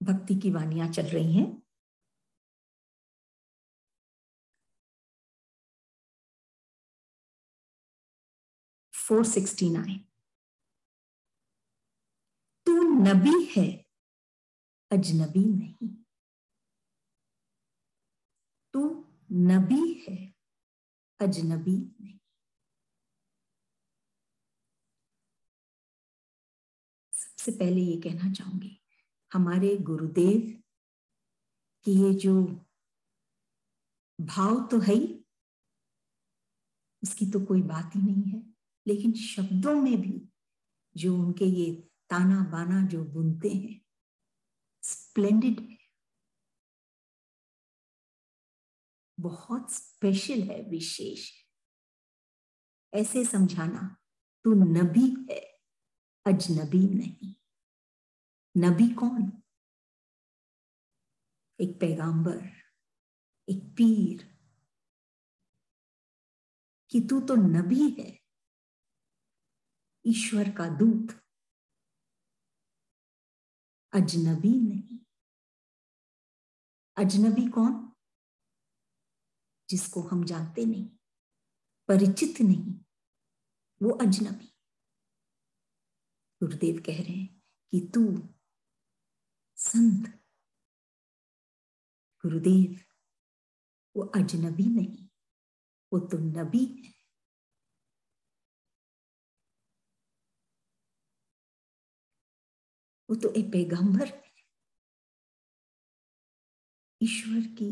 भक्ति की वाणियां चल रही हैं। फोर 69। तू नबी है अजनबी नहीं। तू नबी है अजनबी नहीं। सबसे पहले ये कहना चाहूंगी, हमारे गुरुदेव की ये जो भाव तो है ही, उसकी तो कोई बात ही नहीं है, लेकिन शब्दों में भी जो उनके ये ताना बाना जो बुनते हैं, स्प्लेंडेड है, बहुत स्पेशल है, विशेष है। ऐसे समझाना, तू नबी है अजनबी नहीं। नबी कौन? एक पैगांबर, एक पीर। कि तू तो नबी है, ईश्वर का दूत, अजनबी नहीं। अजनबी कौन? जिसको हम जानते नहीं, परिचित नहीं, वो अजनबी। गुरुदेव कह रहे हैं कि तू संत, गुरुदेव, वो अजनबी नहीं, वो तो नबी है। वो तो एक पैगंबर है। ईश्वर की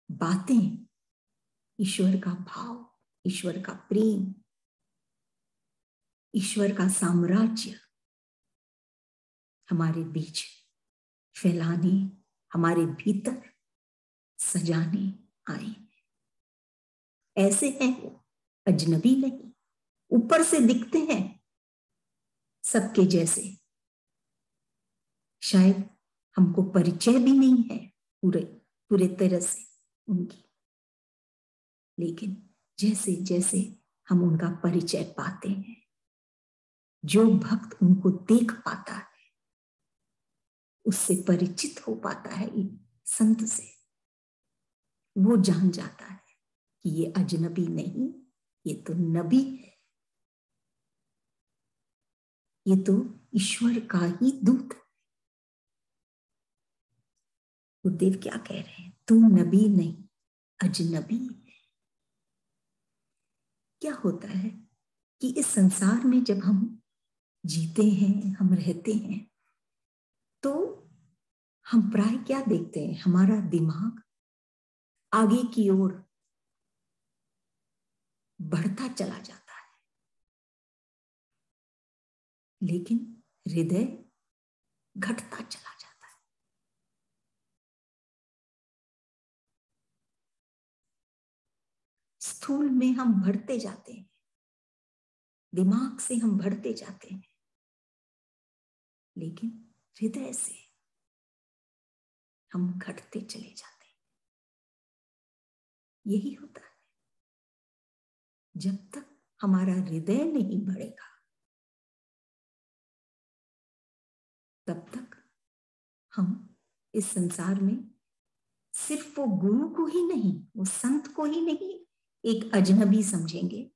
बातें, ईश्वर का भाव, ईश्वर का प्रेम, ईश्वर का साम्राज्य हमारे बीच फैलाने, हमारे भीतर सजाने आए। ऐसे हैं वो, अजनबी नहीं। ऊपर से दिखते हैं सबके जैसे, शायद हमको परिचय भी नहीं है पूरे पूरे तरह से उनकी, लेकिन जैसे जैसे हम उनका परिचय पाते हैं, जो भक्त उनको देख पाता है, उससे परिचित हो पाता है, संत से, वो जान जाता है कि ये अजनबी नहीं, ये तो नबी है, ये तो ईश्वर का ही दूत है। गुरुदेव क्या कह रहे हैं? तू नबी नहीं अजनबी है। क्या होता है कि इस संसार में जब हम जीते हैं, हम रहते हैं, तो हम प्राय क्या देखते हैं? हमारा दिमाग आगे की ओर बढ़ता चला जाता है, लेकिन हृदय घटता चला जाता है। स्थूल में हम बढ़ते जाते हैं, दिमाग से हम बढ़ते जाते हैं, लेकिन हृदय से हम घटते चले जाते हैं। यही होता है। जब तक हमारा हृदय नहीं बढ़ेगा, तब तक हम इस संसार में सिर्फ वो गुरु को ही नहीं, वो संत को ही नहीं एक अजनबी समझेंगे,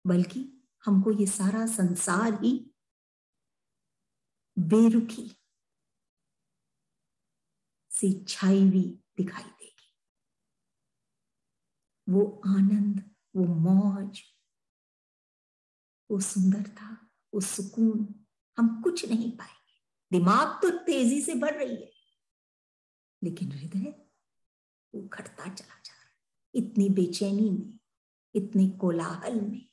बल्कि हमको ये सारा संसार ही बेरुखी से छाई हुई दिखाई देगी। वो आनंद, वो मौज, वो सुंदरता, वो सुकून हम कुछ नहीं पाएंगे। दिमाग तो तेजी से बढ़ रही है, लेकिन हृदय वो घटता चला जा रहा है, इतनी बेचैनी में, इतने कोलाहल में।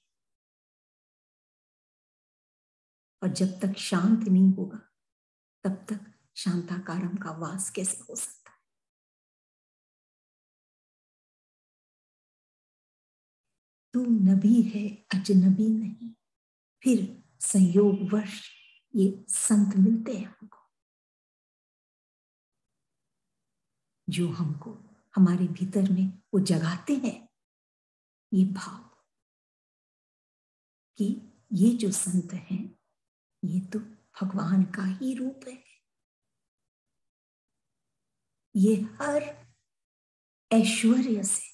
और जब तक शांत नहीं होगा, तब तक शांताकारम का वास कैसे हो सकता है? तू नबी है अजनबी नहीं। फिर संयोगवश ये संत मिलते हैं हमको, जो हमको हमारे भीतर में वो जगाते हैं ये भाव कि ये जो संत हैं, ये तो भगवान का ही रूप है। ये हर ऐश्वर्य से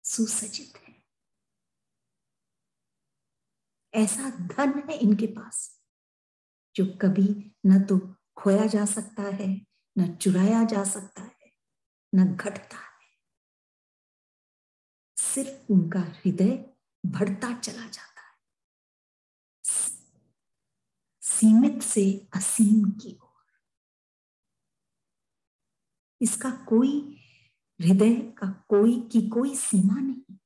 सुसज्जित है। ऐसा धन है इनके पास जो कभी न तो खोया जा सकता है, न चुराया जा सकता है, न घटता है। सिर्फ उनका हृदय बढ़ता चला जाता है, सीमित से असीम की ओर। इसका कोई हृदय का कोई सीमा नहीं।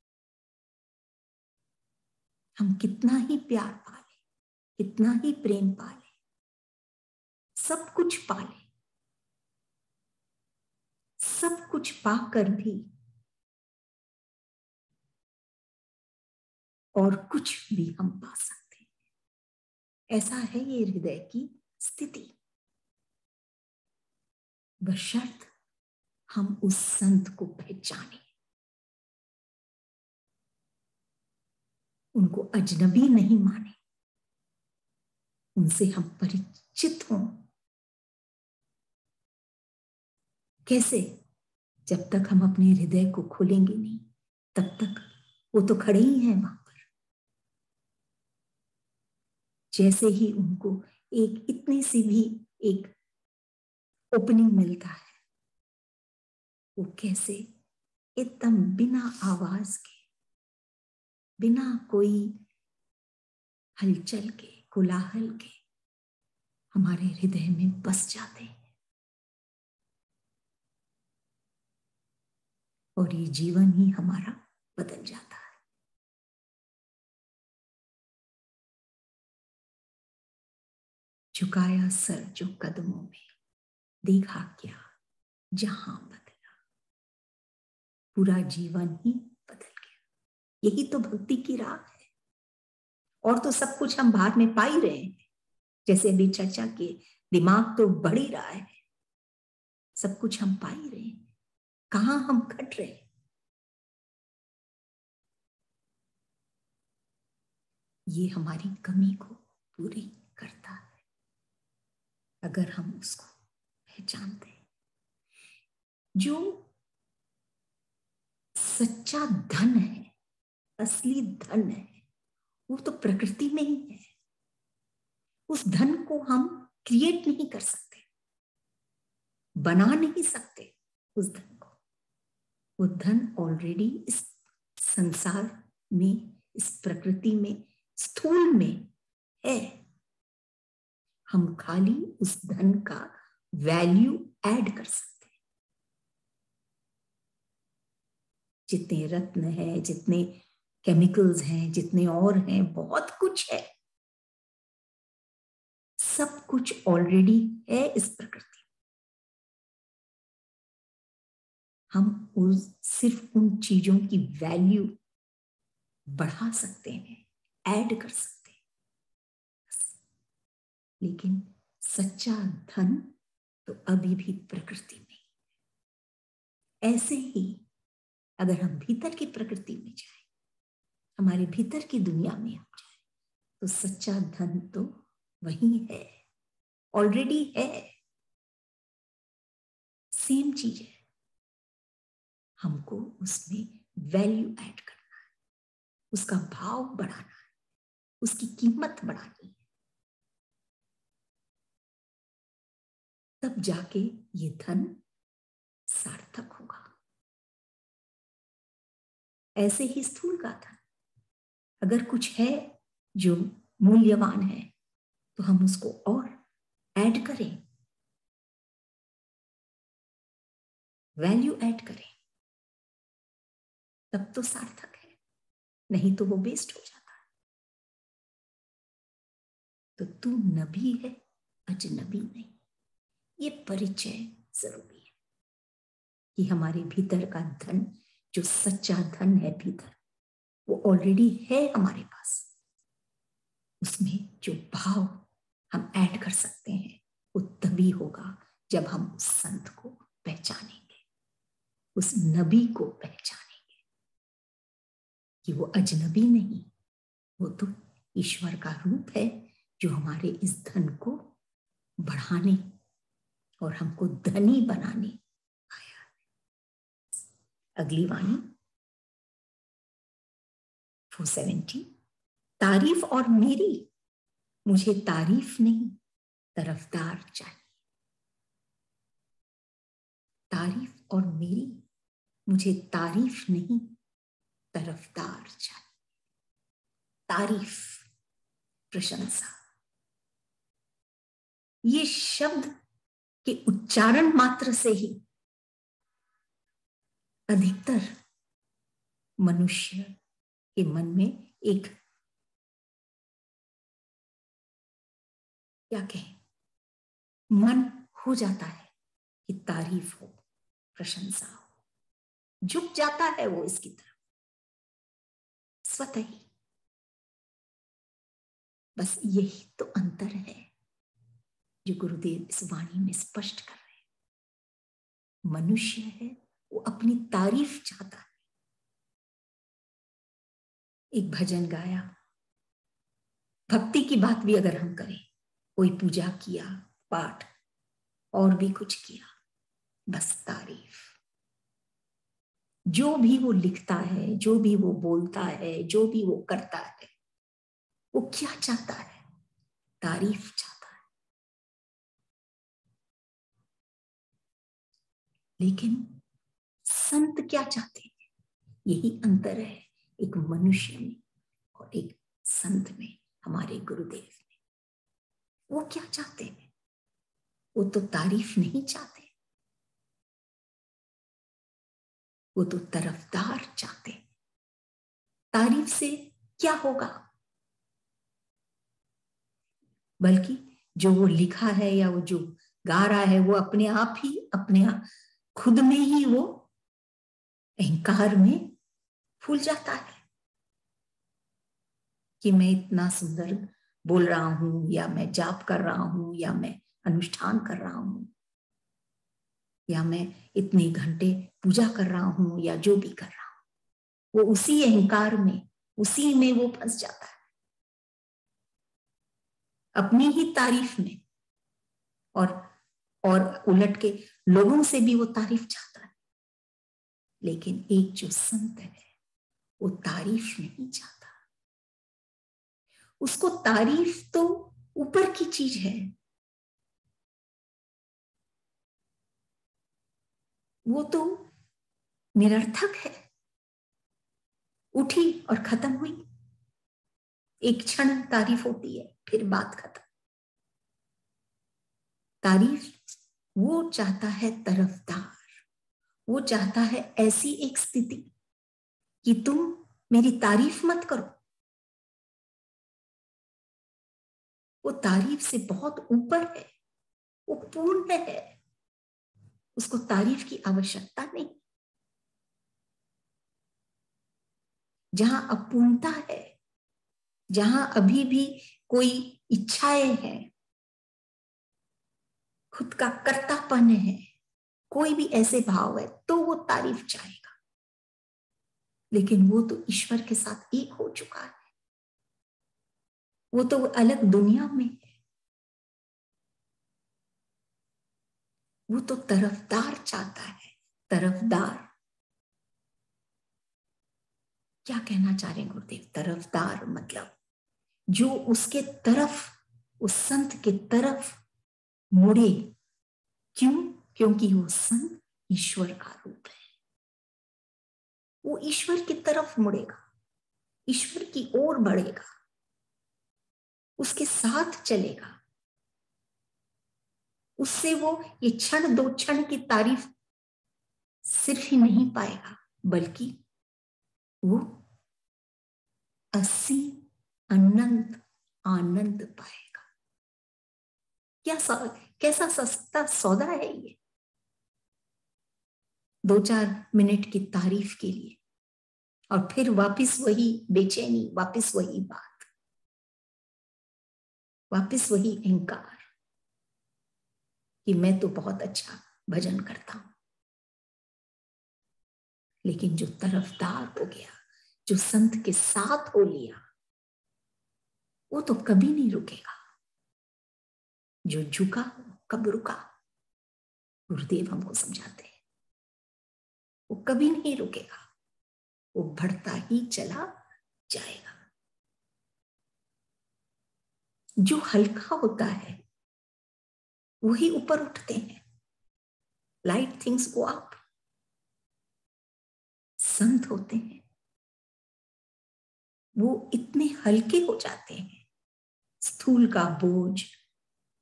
हम कितना ही प्यार पाले, कितना ही प्रेम पाले, सब कुछ पाले, सब कुछ पाकर भी और कुछ भी हम पा सकते हैं। ऐसा है ये हृदय की स्थिति। बशर्त हम उस संत को पहचाने, उनको अजनबी नहीं माने, उनसे हम परिचित हों। कैसे? जब तक हम अपने हृदय को खोलेंगे नहीं, तब तक वो तो खड़े ही हैं वहां पर। जैसे ही उनको एक इतनी सी भी एक ओपनिंग मिलता है, वो कैसे एकदम बिना आवाज के, बिना कोई हलचल के, कोलाहल के हमारे हृदय में बस जाते हैं। और ये जीवन ही हमारा बदल जाता है। झुकाया सर जो कदमों में, देखा क्या जहां बदला, पूरा जीवन ही बदल गया। यही तो भक्ति की राह है। और तो सब कुछ हम बाद में पा ही रहे हैं। जैसे अभी चर्चा के, दिमाग तो बढ़ ही रहा है, सब कुछ हम पा ही रहे हैं। कहां हम घट रहे हैं? ये हमारी कमी को पूरी करता है अगर हम उसको पहचानते हैं। जो सच्चा धन है, असली धन है, वो तो प्रकृति में ही है। उस धन को हम क्रिएट नहीं कर सकते, बना नहीं सकते उस धन को। वो धन ऑलरेडी इस संसार में, इस प्रकृति में, स्थूल में है। हम खाली उस धन का वैल्यू ऐड कर सकते हैं। जितने रत्न है, जितने केमिकल्स हैं, जितने और हैं, बहुत कुछ है, सब कुछ ऑलरेडी है इस प्रकृति। हम सिर्फ उन चीजों की वैल्यू बढ़ा सकते हैं, ऐड कर सकते हैं। लेकिन सच्चा धन तो अभी भी प्रकृति में। ऐसे ही अगर हम भीतर की प्रकृति में जाए, हमारे भीतर की दुनिया में हम जाए, तो सच्चा धन तो वही है, ऑलरेडी है। सेम चीज है। हमको उसमें वैल्यू ऐड करना है, उसका भाव बढ़ाना है, उसकी कीमत बढ़ानी है। तब जाके ये धन सार्थक होगा। ऐसे ही स्थूल का धन, अगर कुछ है जो मूल्यवान है, तो हम उसको और ऐड करें, वैल्यू ऐड करें, तब तो सार्थक है। नहीं तो वो वेस्ट हो जाता है। तो तू नबी है, अजनबी नहीं। ये परिचय जरूरी है कि हमारे भीतर का धन, जो सच्चा धन है भीतर, वो ऑलरेडी है हमारे पास। उसमें जो भाव हम ऐड कर सकते हैं, वो तभी होगा जब हम उस संत को पहचानेंगे, उस नबी को पहचानेंगे कि वो अजनबी नहीं, वो तो ईश्वर का रूप है जो हमारे इस धन को बढ़ाने और हमको धनी बनाने आया। अगली वाणी 470, तारीफ और मेरी, मुझे तारीफ नहीं तरफदार चाहिए। तारीफ और मेरी, मुझे तारीफ नहीं तरफदार चाहिए। तारीफ, प्रशंसा, ये शब्द के उच्चारण मात्र से ही अधिकतर मनुष्य के मन में एक, क्या कहें, मन हो जाता है कि तारीफ हो, प्रशंसा हो, झुक जाता है वो इसकी तरफ स्वतः ही। बस यही तो अंतर है जो गुरुदेव इस वाणी में स्पष्ट कर रहे हैं। मनुष्य है वो अपनी तारीफ चाहता है। एक भजन गाया, भक्ति की बात भी अगर हम करें, कोई पूजा किया, पाठ और भी कुछ किया, बस तारीफ। जो भी वो लिखता है, जो भी वो बोलता है, जो भी वो करता है, वो क्या चाहता है? तारीफ चाहता है। लेकिन संत क्या चाहते हैं? यही अंतर है एक मनुष्य में और एक संत में, हमारे गुरुदेव में। वो क्या चाहते हैं? वो तो तारीफ नहीं चाहते, वो तो तरफदार चाहते हैं। तारीफ से क्या होगा? बल्कि जो वो लिखा है या वो जो गा रहा है, वो अपने आप ही, अपने आप खुद में ही वो अहंकार में फूल जाता है कि मैं इतना सुंदर बोल रहा हूं, या मैं जाप कर रहा हूं, या मैं अनुष्ठान कर रहा हूं, या मैं इतने घंटे पूजा कर रहा हूं, या जो भी कर रहा हूं। वो उसी अहंकार में, उसी में वो फंस जाता है, अपनी ही तारीफ में। और उलट के लोगों से भी वो तारीफ चाहता है। लेकिन एक जो संत है वो तारीफ नहीं चाहता। उसको तारीफ तो ऊपर की चीज है, वो तो निरर्थक है। उठी और खत्म हुई, एक क्षण तारीफ होती है, फिर बात खत्म। तारीफ वो चाहता है तरफदार, वो चाहता है ऐसी एक स्थिति कि तुम मेरी तारीफ मत करो। वो तारीफ से बहुत ऊपर है, वो पूर्ण है, उसको तारीफ की आवश्यकता नहीं। जहां अपूर्णता है, जहां अभी भी कोई इच्छाएं हैं, खुद का कर्तापन है, कोई भी ऐसे भाव है, तो वो तारीफ चाहेगा। लेकिन वो तो ईश्वर के साथ एक हो चुका है, वो तो अलग दुनिया में है। वो तो तरफदार चाहता है। तरफदार क्या कहना चाह रहे हैं गुरुदेव? तरफदार मतलब जो उसके तरफ, उस संत के तरफ मुड़े। क्यों? क्योंकि वो संत ईश्वर का रूप है। वो ईश्वर की तरफ मुड़ेगा, ईश्वर की ओर बढ़ेगा, उसके साथ चलेगा। उससे वो ये क्षण दो क्षण की तारीफ सिर्फ ही नहीं पाएगा, बल्कि वो असीम अनंत आनंद पाएगा। कैसा सस्ता सौदा है ये, 2-4 मिनट की तारीफ के लिए, और फिर वापस वही बेचैनी, वापस वही बात, वापस वही अहंकार कि मैं तो बहुत अच्छा भजन करता हूं। लेकिन जो तरफदार हो गया, जो संत के साथ हो लिया, वो तो कभी नहीं रुकेगा। जो झुका कब रुका? गुरुदेव हमको समझाते हैं वो कभी नहीं रुकेगा, वो बढ़ता ही चला जाएगा। जो हल्का होता है वही ऊपर उठते हैं। Light things go up. संत होते हैं वो इतने हल्के हो जाते हैं, स्थूल का बोझ,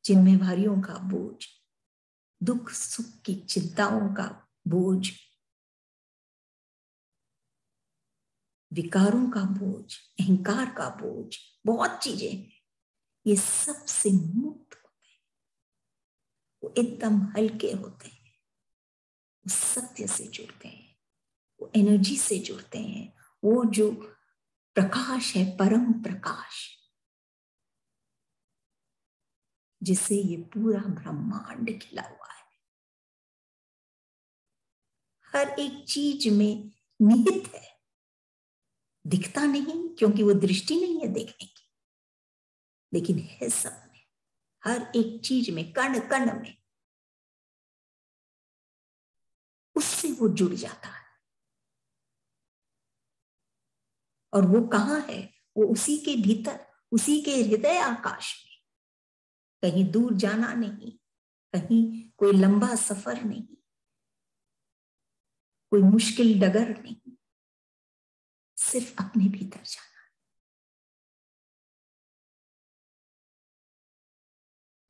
जिम्मेवारियों का बोझ, दुख सुख की चिंताओं का बोझ, विकारों का बोझ, अहंकार का बोझ, बहुत चीजें हैं, ये सब से मुक्त होते हैं। वो एकदम हल्के होते हैं, वो सत्य से जुड़ते हैं, वो एनर्जी से जुड़ते हैं। वो जो प्रकाश है, परम प्रकाश, जिससे ये पूरा ब्रह्मांड खिला हुआ है, हर एक चीज में निहित है। दिखता नहीं क्योंकि वो दृष्टि नहीं है देखने की, लेकिन है सब में, हर एक चीज में, कण कण में, उससे वो जुड़ जाता है। और वो कहाँ है? वो उसी के भीतर, उसी के हृदय आकाश में। कहीं दूर जाना नहीं, कहीं कोई लंबा सफर नहीं, कोई मुश्किल डगर नहीं, सिर्फ अपने भीतर जाना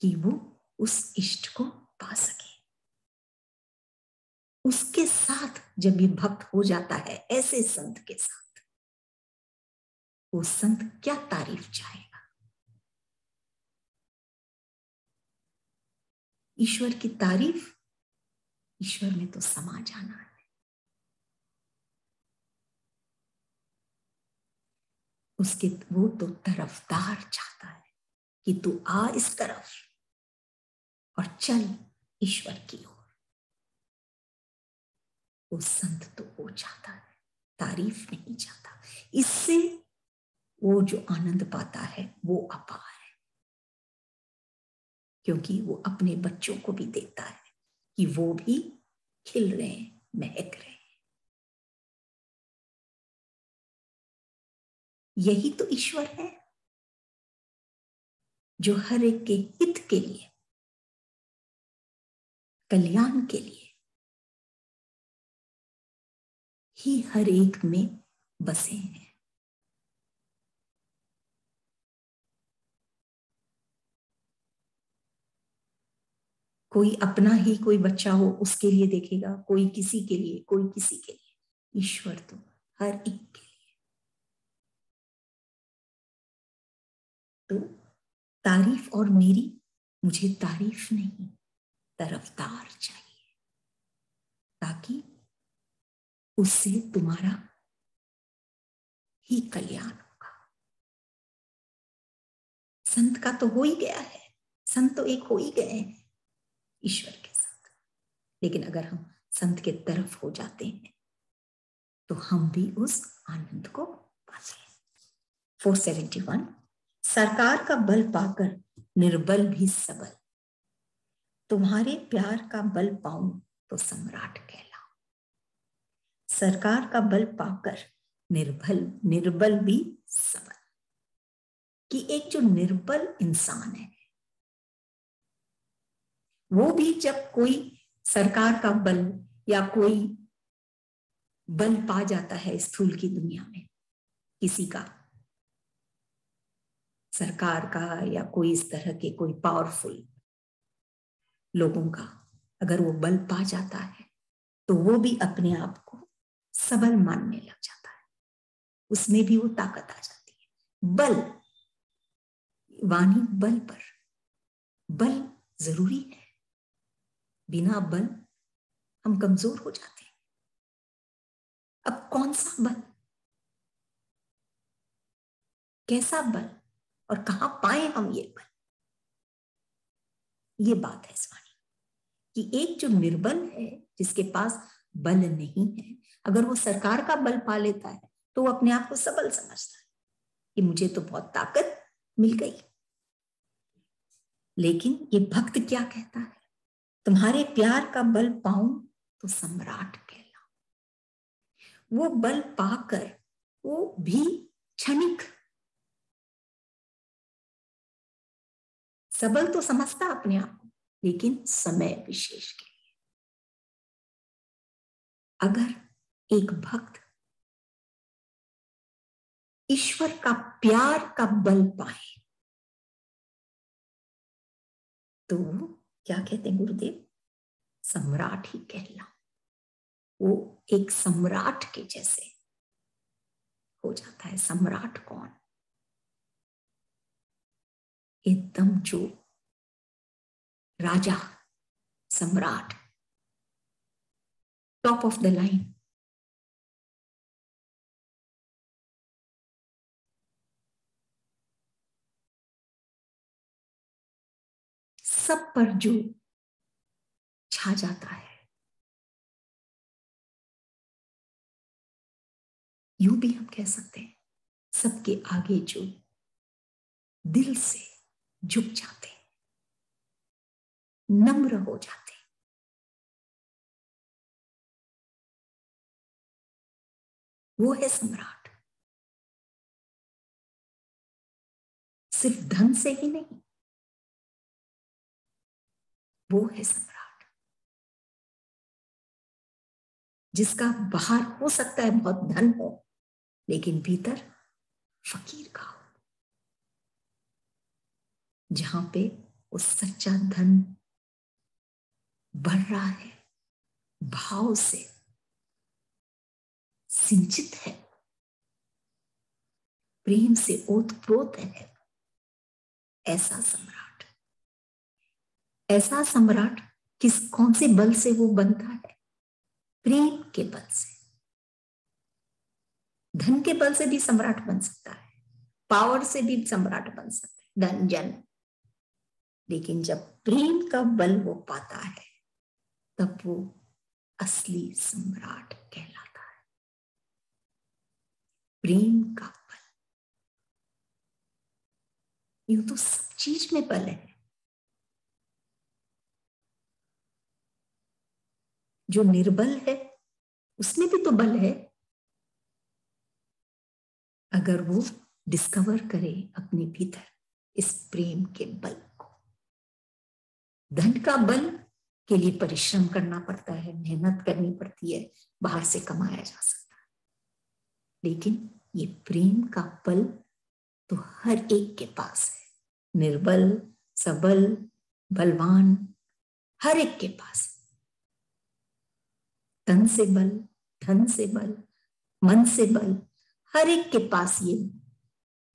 कि वो उस इष्ट को पा सके। उसके साथ जब ये भक्त हो जाता है, ऐसे संत के साथ, वो संत क्या तारीफ चाहेगा। ईश्वर की तारीफ, ईश्वर में तो समा जाना है। उसके वो तो तरफदार चाहता है कि तू आ इस तरफ और चल ईश्वर की ओर। वो संत तो वो चाहता है, तारीफ नहीं चाहता। इससे वो जो आनंद पाता है वो अपार है, क्योंकि वो अपने बच्चों को भी देता है कि वो भी खिल रहे हैं, महक रहे हैं। यही तो ईश्वर है जो हर एक के हित के लिए, कल्याण के लिए ही हर एक में बसे हैं। कोई अपना ही कोई बच्चा हो उसके लिए देखेगा, कोई किसी के लिए, कोई किसी के लिए। ईश्वर तो हर एक के लिए। तो तारीफ और मेरी, मुझे तारीफ नहीं, तरफदार चाहिए, ताकि उससे तुम्हारा ही कल्याण होगा। संत का तो हो ही गया है, संत तो एक हो ही गए हैं ईश्वर के साथ। लेकिन अगर हम संत के तरफ हो जाते हैं तो हम भी उस आनंद को पाते हैं। 471, सरकार का बल पाकर निर्बल भी सबल, तुम्हारे प्यार का बल पाऊं तो सम्राट कहलाऊं। सरकार का बल पाकर निर्बल भी सबल, कि एक जो निर्बल इंसान है वो भी जब कोई सरकार का बल या कोई बल पा जाता है स्थूल की दुनिया में, किसी का, सरकार का या कोई इस तरह के कोई पावरफुल लोगों का, अगर वो बल पा जाता है तो वो भी अपने आप को सबल मानने लग जाता है। उसमें भी वो ताकत आ जाती है। बल, वाणी बल पर, बल जरूरी है। बिना बल हम कमजोर हो जाते हैं। अब कौन सा बल, कैसा बल, और कहां पाए हम ये बल? ये बात है स्वामी कि एक जो निर्बल है, जिसके पास बल नहीं है, अगर वो सरकार का बल पा लेता है तो वो अपने आप को सबल समझता है कि मुझे तो बहुत ताकत मिल गई। लेकिन ये भक्त क्या कहता है? तुम्हारे प्यार का बल पाऊं तो सम्राट कहलाऊं। वो बल पाकर वो भी क्षणिक, सबल तो समझता अपने आप को, लेकिन समय विशेष के लिए। अगर एक भक्त ईश्वर का प्यार का बल पाए तो क्या कहते हैं गुरुदेव, सम्राट ही कहलाऊं। वो एक सम्राट के जैसे हो जाता है। सम्राट कौन? एकदम जो राजा, सम्राट, टॉप ऑफ द लाइन, सब पर जो छा जाता है। यूं भी हम कह सकते हैं, सबके आगे जो दिल से झुक जाते, नम्र हो जाते, वो है सम्राट। सिर्फ धन से ही नहीं, वो है सम्राट जिसका बाहर हो सकता है बहुत धन हो, लेकिन भीतर फकीर का हो। जहां पे वो सच्चा धन बढ़ रहा है, भाव से सिंचित है, प्रेम से ओतप्रोत है, ऐसा सम्राट। ऐसा सम्राट कौन से बल से वो बनता है? प्रेम के बल से। धन के बल से भी सम्राट बन सकता है, पावर से भी सम्राट बन सकता है, धन जन। लेकिन जब प्रेम का बल वो पाता है तब वो असली सम्राट कहलाता है। प्रेम का बल। यूं तो सब चीज में बल है। जो निर्बल है उसमें भी तो बल है, अगर वो डिस्कवर करे अपने भीतर इस प्रेम के बल को। धन का बल के लिए परिश्रम करना पड़ता है, मेहनत करनी पड़ती है, बाहर से कमाया जा सकता है। लेकिन ये प्रेम का बल तो हर एक के पास है। निर्बल, सबल, बलवान, हर एक के पास। तन से बल, धन से बल, मन से बल, हर एक के पास ये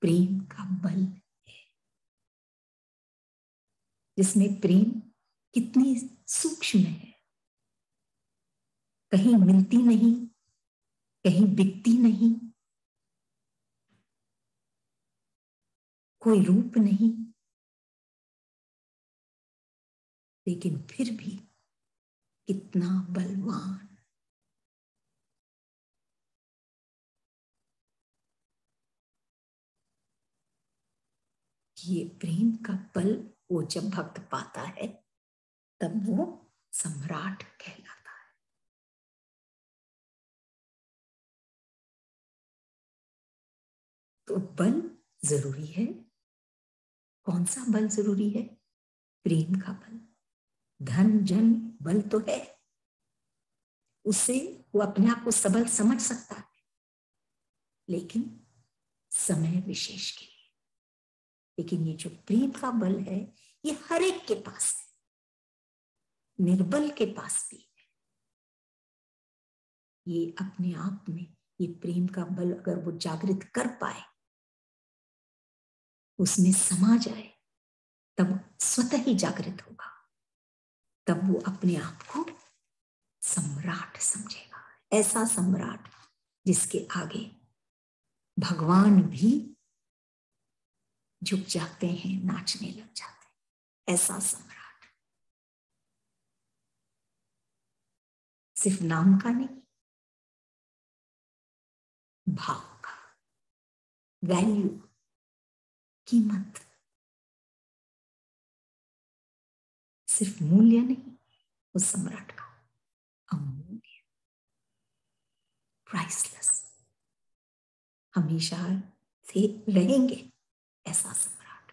प्रेम का बल है। जिसमें प्रेम कितनी सूक्ष्म है, कहीं मिलती नहीं, कहीं बिकती नहीं, कोई रूप नहीं, लेकिन फिर भी कितना बलवान। ये प्रेम का बल वो जब भक्त पाता है तब वो सम्राट कहलाता है। तो बल जरूरी है। कौन सा बल जरूरी है? प्रेम का बल। धन जन बल तो है, उससे वो अपने आप को सबल समझ सकता है, लेकिन समय विशेष के लिए। लेकिन ये जो प्रेम का बल है ये हर एक के पास है, निर्बल के पास भी है। ये अपने आप में ये प्रेम का बल अगर वो जागृत कर पाए, उसमें समा जाए, तब स्वतः ही जागृत होगा। तब वो अपने आप को सम्राट समझेगा। ऐसा सम्राट जिसके आगे भगवान भी झुक जाते हैं, नाचने लग जाते हैं। ऐसा सम्राट सिर्फ नाम का नहीं, भाव का, वैल्यू, कीमत, सिर्फ मूल्य नहीं, उस सम्राट का, अमूल्य, प्राइसलेस, हमेशा से रहेंगे ऐसा सम्राट।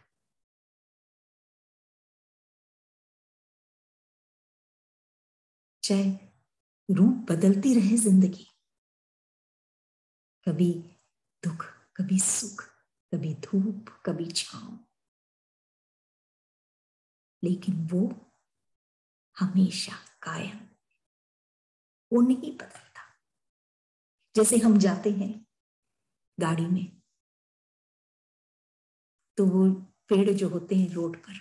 चाहे रूप बदलती रहे जिंदगी, कभी दुख, कभी सुख, कभी धूप, कभी छांव, लेकिन वो हमेशा कायम, वो नहीं बदलता। जैसे हम जाते हैं गाड़ी में, तो वो पेड़ जो होते हैं रोड पर,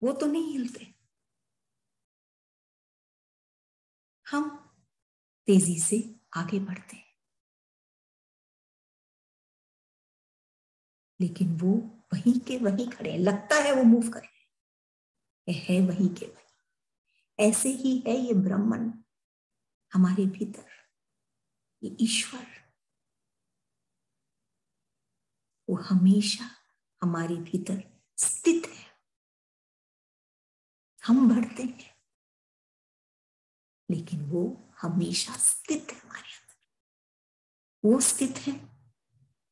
वो तो नहीं हिलते, हम तेजी से आगे बढ़ते हैं, लेकिन वो वहीं के वहीं खड़े हैं। लगता है वो मूव कर रहे हैं, है वहीं के वहीं। ऐसे ही है ये ब्रह्मन हमारे भीतर, ये ईश्वर, वो हमेशा हमारे भीतर स्थित है। हम बढ़ते हैं, लेकिन वो हमेशा स्थित है हमारे अंदर। वो स्थित है,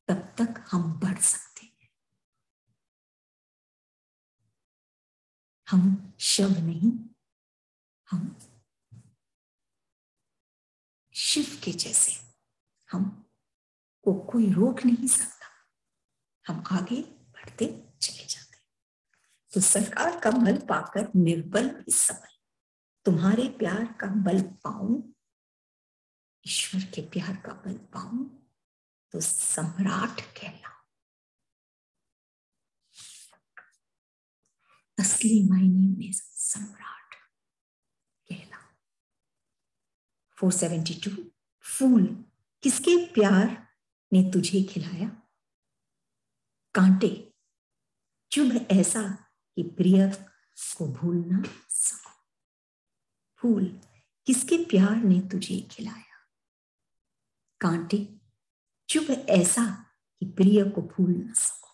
तब तक हम बढ़ सकते हैं। हम शव नहीं, हम शिव के जैसे, हम को कोई रोक नहीं सकता, हम आगे बढ़ते चले जाते। तो सरकार का बल पाकर निर्बल भी सबल, तुम्हारे प्यार का बल पाऊं, ईश्वर के प्यार का बल पाऊं, तो सम्राट कहलाऊं। असली मायने में सम्राट कहलाऊं। 472, फूल, किसके प्यार ने तुझे खिलाया, कांटे चुभ ऐसा कि प्रिय को भूल ना सको। फूल, किसके प्यार ने तुझे खिलाया, कांटे चुभ ऐसा कि प्रिय को भूल ना सको।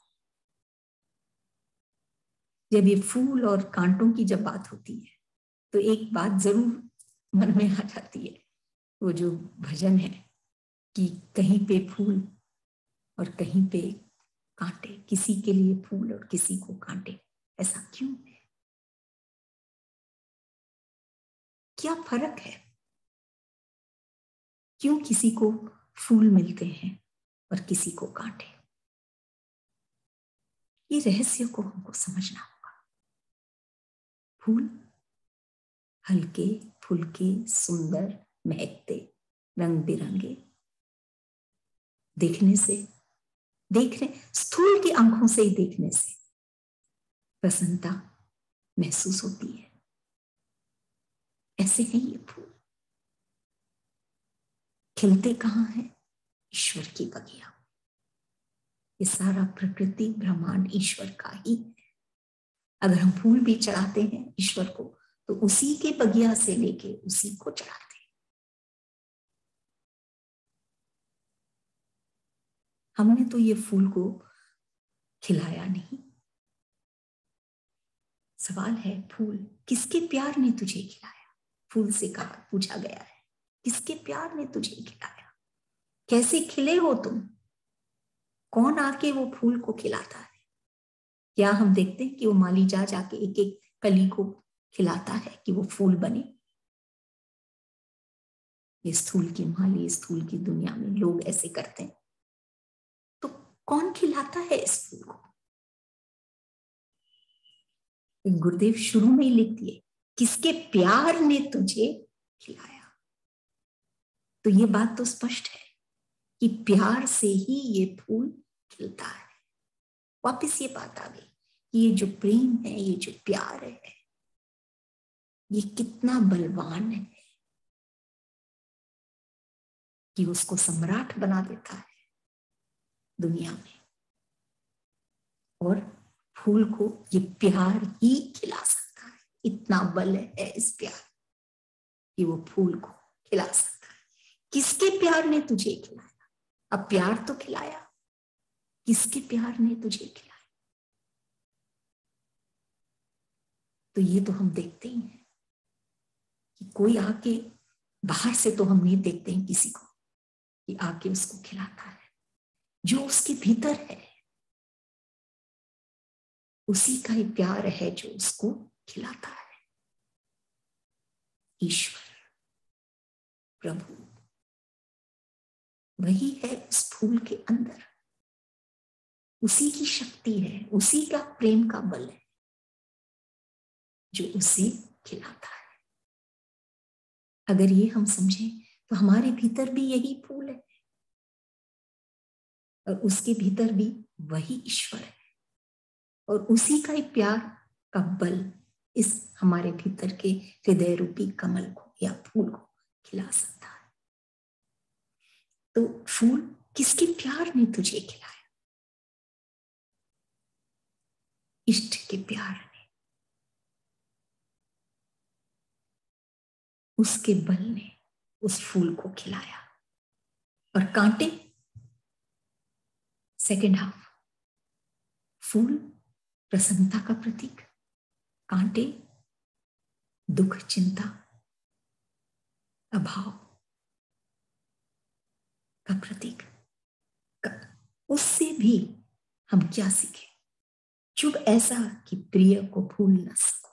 जब ये फूल और कांटों की जब बात होती है, तो एक बात जरूर मन में आ जाती है, वो जो भजन है कि कहीं पे फूल और कहीं पे कांटे, किसी के लिए फूल और किसी को कांटे। ऐसा क्यों है, क्या फर्क है, क्यों किसी को फूल मिलते हैं और किसी को कांटे? ये रहस्य को हमको समझना होगा। फूल हल्के फुल्के, सुंदर, महकते, रंग बिरंगे, देखने स्थूल की आंखों से ही देखने से प्रसन्नता महसूस होती है। ऐसे हैं ये फूल, खिलते कहाँ हैं, ईश्वर की बगिया। ये सारा प्रकृति ब्रह्मांड ईश्वर का ही है। अगर हम फूल भी चढ़ाते हैं ईश्वर को, तो उसी के बगिया से लेके उसी को चढ़ाते हैं। हमने तो ये फूल को खिलाया नहीं। सवाल है, फूल किसके प्यार ने तुझे खिलाया? फूल से कहा, पूछा गया है, किसके प्यार ने तुझे खिलाया? कैसे खिले हो तुम? कौन आके वो फूल को खिलाता है? क्या हम देखते हैं कि वो माली जा जाके एक एक कली को खिलाता है कि वो फूल बने? ये स्थूल की माली, स्थूल की दुनिया में लोग ऐसे करते हैं। तो कौन खिलाता है इस फूल को? गुरुदेव शुरू में ही लिख दिए, किसके प्यार ने तुझे खिलाया। तो ये बात तो स्पष्ट है कि प्यार से ही ये फूल खिलता है। वापिस ये बात आ गई कि ये जो प्रेम है, ये जो प्यार है, ये कितना बलवान है कि उसको सम्राट बना देता है दुनिया में। और फूल को ये प्यार ही खिला सकता है। इतना बल है इस प्यार कि वो फूल को खिला सकता है। किसके प्यार ने तुझे खिलाया? अब प्यार तो खिलाया, किसके प्यार ने तुझे खिलाया? तो ये तो हम देखते ही हैं कि कोई आके, बाहर से तो हम नहीं देखते हैं किसी को कि आके उसको खिलाता है, जो उसके भीतर है उसी का ही प्यार है जो उसको खिलाता है। ईश्वर प्रभु वही है उस फूल के अंदर, उसी की शक्ति है, उसी का प्रेम का बल है जो उसे खिलाता है। अगर ये हम समझें तो हमारे भीतर भी यही फूल है और उसके भीतर भी वही ईश्वर है और उसी का ही प्यार का बल इस हमारे भीतर के हृदय रूपी कमल को या फूल को खिला सकता है। तो फूल किसके प्यार ने तुझे खिलाया? इष्ट के प्यार ने, उसके बल ने उस फूल को खिलाया। और कांटे, सेकेंड हाफ, फूल प्रसन्नता का प्रतीक, कांटे दुख चिंता अभाव का प्रतीक। उससे भी हम क्या सीखे? चुप ऐसा कि प्रिय को भूल न सको।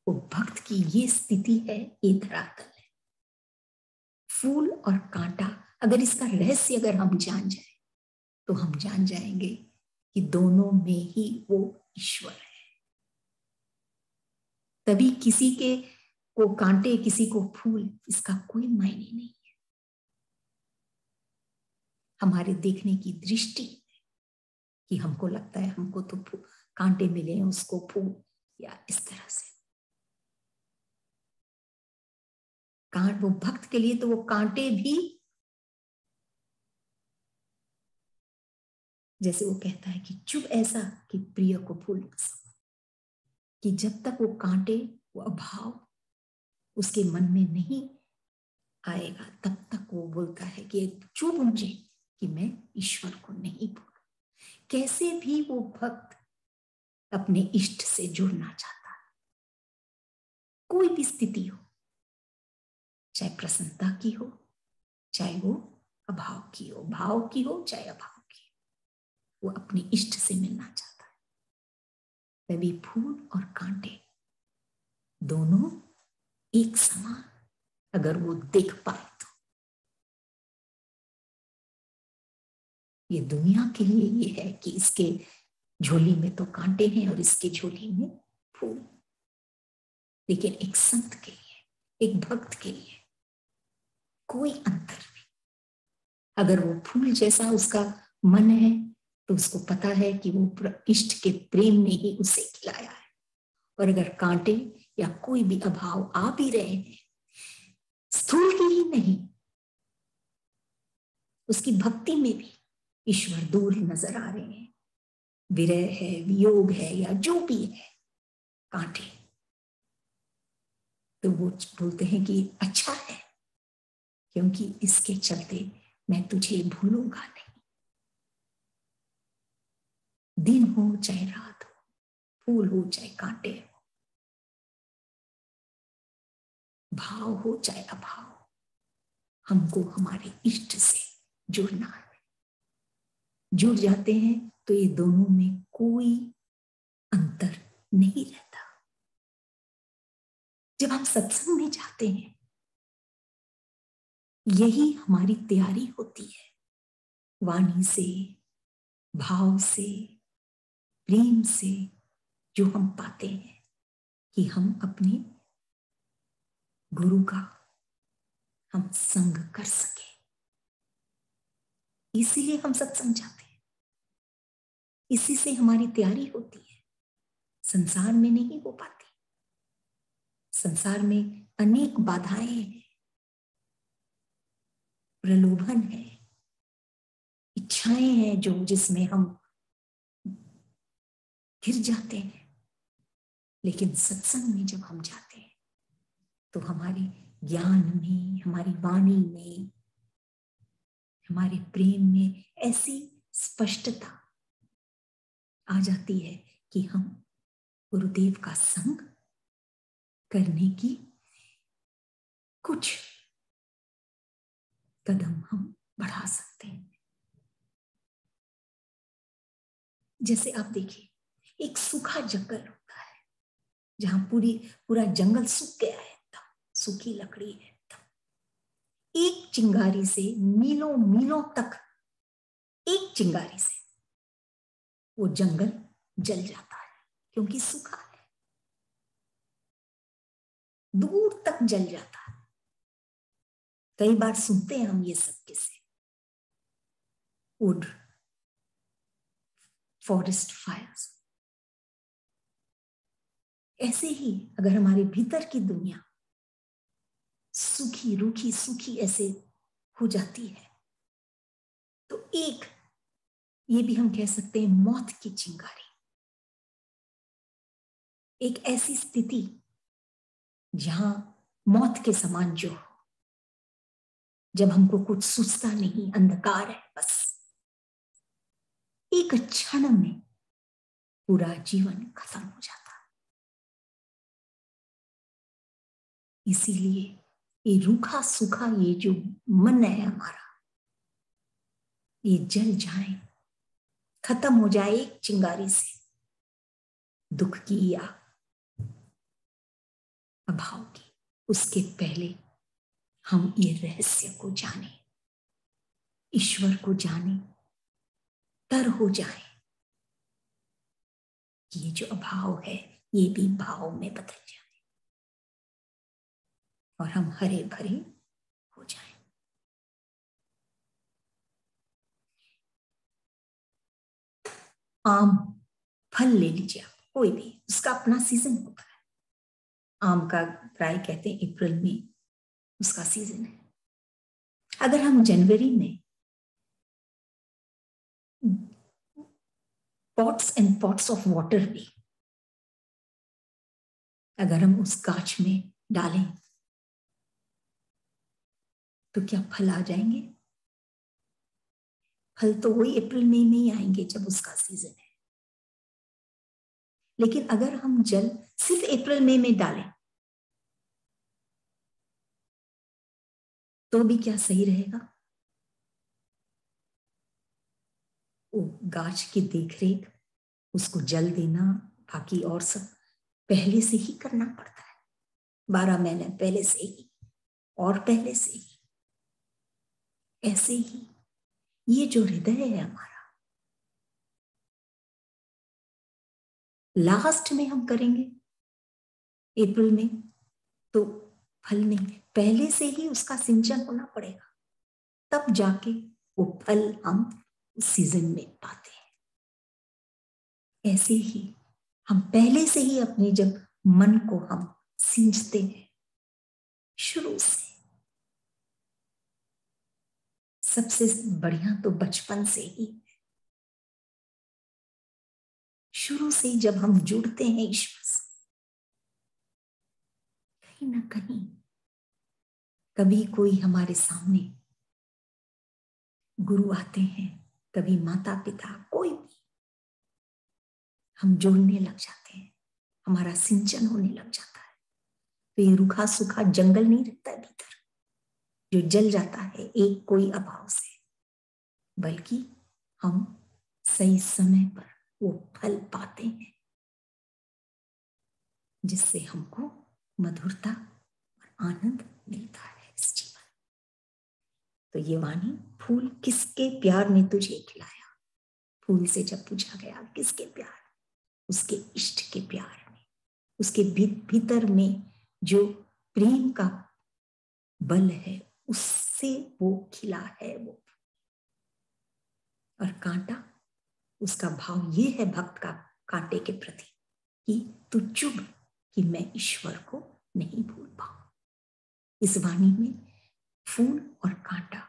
वो भक्त की ये स्थिति है, ये धरातल है। फूल और कांटा, अगर इसका रहस्य अगर हम जान जाए तो हम जान जाएंगे कि दोनों में ही वो ईश्वर है। तभी किसी के को कांटे किसी को फूल, इसका कोई मायने नहीं है। हमारे देखने की दृष्टि कि हमको लगता है हमको तो कांटे मिले हैं, उसको फूल, या इस तरह से। वो भक्त के लिए तो वो कांटे भी, जैसे वो कहता है कि चुप ऐसा कि प्रिय को भूल न सको, कि जब तक वो कांटे, वो अभाव उसके मन में नहीं आएगा तब तक वो बोलता है कि चुप मुझे कि मैं ईश्वर को नहीं भूलूं। कैसे भी वो भक्त अपने इष्ट से जुड़ना चाहता है, कोई भी स्थिति हो, चाहे प्रसन्नता की हो, चाहे वो अभाव की हो, भाव की हो चाहे अभाव की, वो अपने इष्ट से मिलना चाहता है। तभी फूल और कांटे दोनों एक समान अगर वो देख पाए तो। ये दुनिया के लिए ये है कि इसके झोली में तो कांटे हैं और इसके झोली में फूल, लेकिन एक संत के लिए, एक भक्त के लिए कोई अंतर नहीं। अगर वो फूल जैसा उसका मन है तो उसको पता है कि वो इष्ट के प्रेम ने ही उसे खिलाया है। और अगर कांटे या कोई भी अभाव आ भी रहे हैं, स्थूल के ही नहीं, उसकी भक्ति में भी ईश्वर दूर नजर आ रहे हैं, विरह है, वियोग है, या जो भी है कांटे, तो वो बोलते हैं कि अच्छा है क्योंकि इसके चलते मैं तुझे भूलूंगा नहीं। दिन हो चाहे रात हो, फूल हो चाहे कांटे हो, भाव हो चाहे अभाव, हमको हमारे इष्ट से जुड़ना है। जुड़ जाते हैं तो ये दोनों में कोई अंतर नहीं रहता। जब हम सत्संग में जाते हैं, यही हमारी तैयारी होती है, वाणी से, भाव से, प्रेम से, जो हम पाते हैं कि हम अपने गुरु का हम संग कर सके। इसीलिए हम सत्संग जाते हैं, इसी से हमारी तैयारी होती है। संसार में नहीं हो पाती। संसार में अनेक बाधाएं हैं, प्रलोभन है, इच्छाएं हैं जो जिसमें हम गिर जाते हैं। लेकिन सत्संग में जब हम जाते हैं तो हमारे ज्ञान में, हमारी वाणी में, हमारे प्रेम में ऐसी स्पष्टता आ जाती है कि हम गुरुदेव का संग करने की कुछ कदम हम बढ़ा सकते हैं। जैसे आप देखिए, एक सूखा जंगल होता है जहां पूरा जंगल सूख गया है, एकदम सूखी लकड़ी है, एकदम एक चिंगारी से मीलों मीलों तक, एक चिंगारी से वो जंगल जल जाता है, क्योंकि सूखा है, दूर तक जल जाता है। कई बार सुनते हैं हम ये सब किस्से, वुड फॉरेस्ट फायर्स। ऐसे ही अगर हमारे भीतर की दुनिया सूखी रूखी सूखी ऐसे हो जाती है, तो एक ये भी हम कह सकते हैं मौत की चिंगारी, एक ऐसी स्थिति जहां मौत के समान जो हो, जब हमको कुछ सूझता नहीं, अंधकार है, बस एक क्षण में पूरा जीवन खत्म हो जाता है। इसीलिए ये रूखा सूखा ये जो मन है हमारा, ये जल जाए, खत्म हो जाए एक चिंगारी से, दुख की या अभाव की। उसके पहले हम ये रहस्य को जाने, ईश्वर को जाने, तर हो जाए कि ये जो अभाव है ये भी भाव में बदल जाए और हम हरे भरे हो जाएं। आम फल ले लीजिए आप, कोई भी, उसका अपना सीजन होता है। आम का ड्राई कहते हैं अप्रैल में, उसका सीजन है। अगर हम जनवरी में pots and pots of water भी अगर हम उस गाछ में डालें तो क्या फल आ जाएंगे? फल तो वही अप्रैल मई में ही आएंगे जब उसका सीजन है। लेकिन अगर हम जल सिर्फ अप्रैल मई में डालें तो भी क्या सही रहेगा? वो गाछ की देखरेख, उसको जल देना, बाकी और सब पहले से ही करना पड़ता है, 12 महीने पहले से ही और पहले से ही। ऐसे ही ये जो हृदय है हमारा, लास्ट में हम करेंगे अप्रैल में तो फल नहीं, पहले से ही उसका सिंचन होना पड़ेगा, तब जाके वो फल हम सीजन में पाते हैं। ऐसे ही हम पहले से ही अपने जब मन को हम सींचते हैं शुरू से, सबसे बढ़िया तो बचपन से ही, शुरू से जब हम जुड़ते हैं ईश्वर से, कहीं ना कहीं कभी कोई हमारे सामने गुरु आते हैं, कभी माता पिता, कोई भी, हम जुड़ने लग जाते हैं, हमारा सिंचन होने लग जाता है। तो ये रूखा सूखा जंगल नहीं रहता है भीतर जो जल जाता है एक कोई अभाव से, बल्कि हम सही समय पर वो फल पाते हैं जिससे हमको मधुरता और आनंद मिलता है इस जीवन। तो ये वाणी, फूल किसके प्यार ने तुझे खिलाया, फूल से जब पूछा गया किसके प्यार, उसके इष्ट के प्यार में, उसके भीतर में जो प्रेम का बल है उससे वो खिला है वो। और कांटा, उसका भाव ये है भक्त का कांटे के प्रति कि तू चुभ कि मैं ईश्वर को नहीं भूल पाऊं। इस वाणी में फूल और कांटा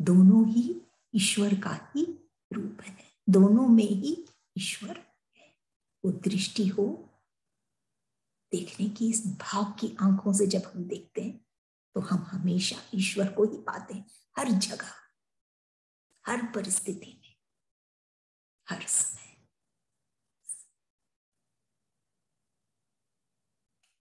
दोनों ही ईश्वर का ही रूप है, दोनों में ही ईश्वर है। वो दृष्टि हो देखने की, इस भाव की आंखों से जब हम देखते हैं तो हम हमेशा ईश्वर को ही पाते हैं, हर जगह, हर परिस्थिति में, हर समय।